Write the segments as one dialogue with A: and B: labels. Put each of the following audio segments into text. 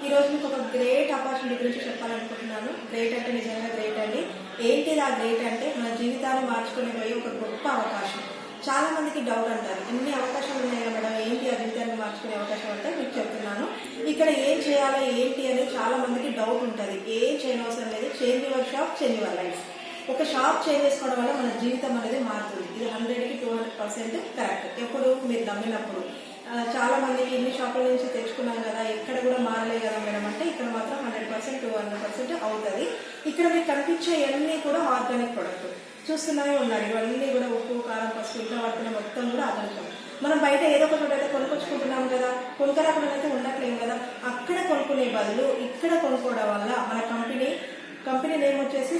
A: ఈ రోజు మీకు ఒక గ్రేట్ ఆపర్చునిటీ గురించి చెప్పాలనుకుంటున్నాను. గ్రేట్ అంటే నిజంగా గ్రేట్ అండి. ఏంటిది ఆ గ్రేట్ అంటే మన జీవితాన్ని మార్చుకునే పోయి ఒక గొప్ప అవకాశం. చాలా మందికి డౌట్ అంటారు, ఇన్ని అవకాశాలు ఉన్నాయి మేడం, ఏంటి ఆ జీవితాన్ని మార్చుకునే అవకాశం అంటే మీకు చెప్తున్నాను. ఇక్కడ ఏం చేయాలి ఏంటి అనేది చాలా మందికి డౌట్ ఉంటుంది. ఏం చేయనవసరం లేదు, change your shop, change your life. ఒక షాప్ చేంజ్ చేసుకోవడం వల్ల మన జీవితం అనేది మారుతుంది. ఇది 100కి 200% కరెక్ట్. ఎప్పుడు మీరు నమ్మినప్పుడు. చాలా మందికి ఇన్ని షాపుల నుంచి తెచ్చుకున్నాం కదా, ఎక్కడ కూడా మారలేదు కదా మేడం అంటే ఇక్కడ మాత్రం 100% 200% అవుతుంది. ఇక్కడ మీకు కనిపించే అన్నీ కూడా ఆర్గానిక్ ప్రొడక్ట్ చూస్తూనే ఉన్నారు. ఇవన్నీ కూడా ఉప్పు, కారం, పసుపు ఇంట్లో వాడుతున్న మొత్తం కూడా ఆర్గానిక్. మనం బయట ఏదో ఒక చోట అయితే కొనుక్కొచ్చుకుంటున్నాం కదా, కొనుక్కరాకుండా అయితే ఉండట్లేదు కదా. అక్కడ కొనుక్కునే బదులు ఇక్కడ కొనుక్కోవడం వల్ల మన కంపెనీ నేమ్ వచ్చేసి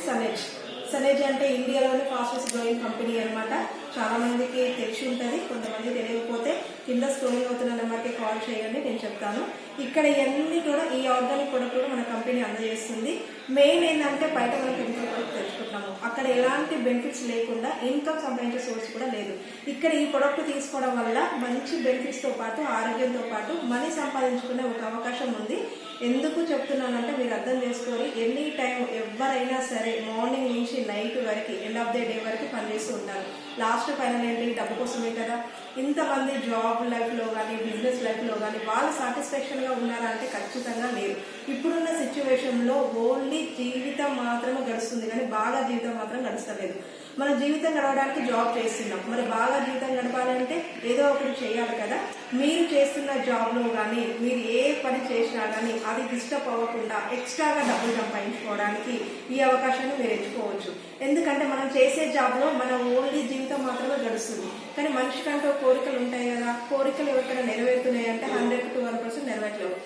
A: సనేజ్ అంటే ఇండియాలోని ఫాస్టెస్ట్ గ్రోయింగ్ కంపెనీ అనమాట. చాలా మందికి తెలిసి ఉంటుంది, కొంతమంది తెలియకపోతే కింద స్క్రోలింగ్ అవుతున్న నెంబర్కి కాల్ చేయండి, నేను చెప్తాను. ఇక్కడ ఇవన్నీ కూడా ఈ ఆర్గానిక్ ప్రొడక్ట్ కూడా మన కంపెనీ అందజేస్తుంది. మెయిన్ ఏంటంటే బయట మనం కెమికల్ ప్రొడక్ట్ తెచ్చుకుంటాము, అక్కడ ఎలాంటి బెనిఫిట్స్ లేకుండా ఇన్కమ్ సంపాదించే సోర్స్ కూడా లేదు. ఇక్కడ ఈ ప్రొడక్ట్ తీసుకోవడం వల్ల మంచి బెనిఫిట్స్తో పాటు ఆరోగ్యంతో పాటు మనీ సంపాదించుకునే ఒక అవకాశం ఉంది. ఎందుకు చెప్తున్నానంటే మీరు అర్థం చేసుకొని ఎనీ టైం ఎవరైనా సరే మార్నింగ్ నుంచి నైట్ వరకు ఎండ్ ఆఫ్ ద డే వరకు పనిచేస్తూ ఉంటారు. లాస్ట్ ఫైనల్ ఏంటి, డబ్బు కోసమే కదా. ఇంతమంది జాబ్ లైఫ్లో కానీ బిజినెస్ లైఫ్లో కానీ వాళ్ళు సాటిస్ఫాక్షన్గా ఉన్నారా అంటే ఖచ్చితంగా లేదు. ఇప్పుడున్న సిచ్యువేషన్లో ఓన్లీ జీవితం మాత్రమే గడుస్తుంది కానీ బాగా జీవితం మాత్రం గడుస్తలేదు. మన జీవితం గడవడానికి జాబ్ చేస్తున్నాం, మరి బాగా జీవితం గడపాలంటే ఏదో ఒకటి చేయాలి కదా. మీరు చేస్తున్న జాబ్లో కానీ మీరు ఏ పని చేసినా కానీ అది డిస్టర్బ్ అవ్వకుండా ఎక్స్ట్రాగా డబ్బులు సంపాదించుకోవడానికి ఈ అవకాశాన్ని మీరు ఎంచుకోవచ్చు. ఎందుకంటే మనం చేసే జాబ్లో మన ఓన్లీ జీవితం మాత్రమే గడుస్తుంది. కానీ మనిషికంటూ కోరికలు ఉంటాయి కదా, కోరికలు ఎవరికైనా నెరవేరుతున్నాయి అంటే 100కి 200% నెరవేరలేవు.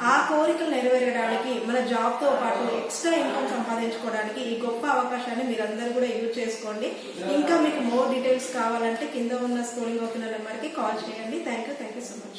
A: ఆ కోరికలు నెరవేరడానికి మన జాబ్తో పాటు ఎక్స్ట్రా ఇన్కమ్ సంపాదించుకోవడానికి ఈ గొప్ప అవకాశాన్ని మీరందరూ కూడా యూజ్ చేసుకోండి. ఇంకా మీకు మోర్ డీటెయిల్స్ కావాలంటే కింద ఉన్న స్క్రోలింగ్ అవుతున్న నెంబర్కి కాల్ చేయండి. Thank you so much.